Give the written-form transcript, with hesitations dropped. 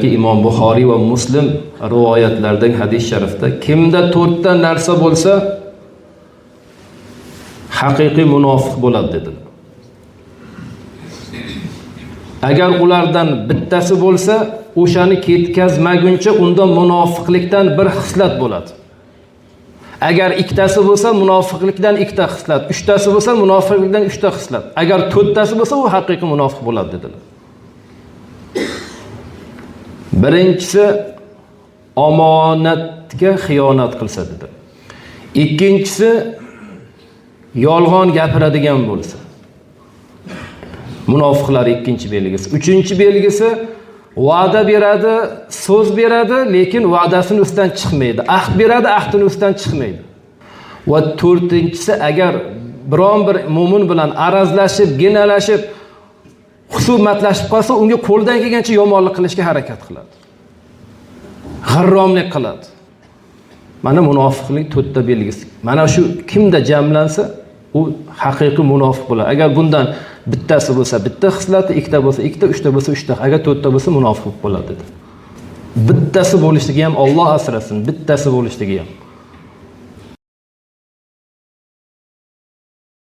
ki İmam Buxoriy va Muslim rivoyatlaridagi hadis sharifda kimda 4 ta narsa bo'lsa haqiqiy munofiq bo'ladi dedilar. Agar ulardan bittasi bo'lsa, o'shani ketkazmaguncha unda munofiqlikdan bir xislat bo'ladi. Agar ikkitasi bo'lsa, munofiqlikdan ikkita xislat, uchtasi bo'lsa, munofiqlikdan uchta xislat. Agar 4tasi bo'lsa, u haqiqiy munofiq bo'ladi dedilar. Birinchisi omonatga xiyonat qilsa dedi. Ikkinchisi yolg'on gapiradigan bo'lsa. Munofiqlar ikkinchi belgisi. Uchinchi belgisi va'da beradi, so'z beradi, lekin va'dasini ustidan chiqmaydi. Ahd beradi, ahdining ustidan chiqmaydi. Va to'rtinchisi agar biron bir mu'min bilan arazlashib, ginalashib, husumatlashib qolsa, unga qo'ldan kelgancha yomonlik qilishga harakat qiladi. G'irromlik qiladi. Mana munofiqlik 4 ta belgisi. Mana shu kimda jamlansa, u haqiqiy munofiq bo'ladi. Agar bundan bittasi bo'lsa, bitta xislati, ikkita bo'lsa, ikkita, uchta bo'lsa, uchta, agar 4 ta bo'lsa munofiq bo'ladi dedi. Bittasi bo'lishligi ham Alloh asrasin, bittasi bo'lishligi ham.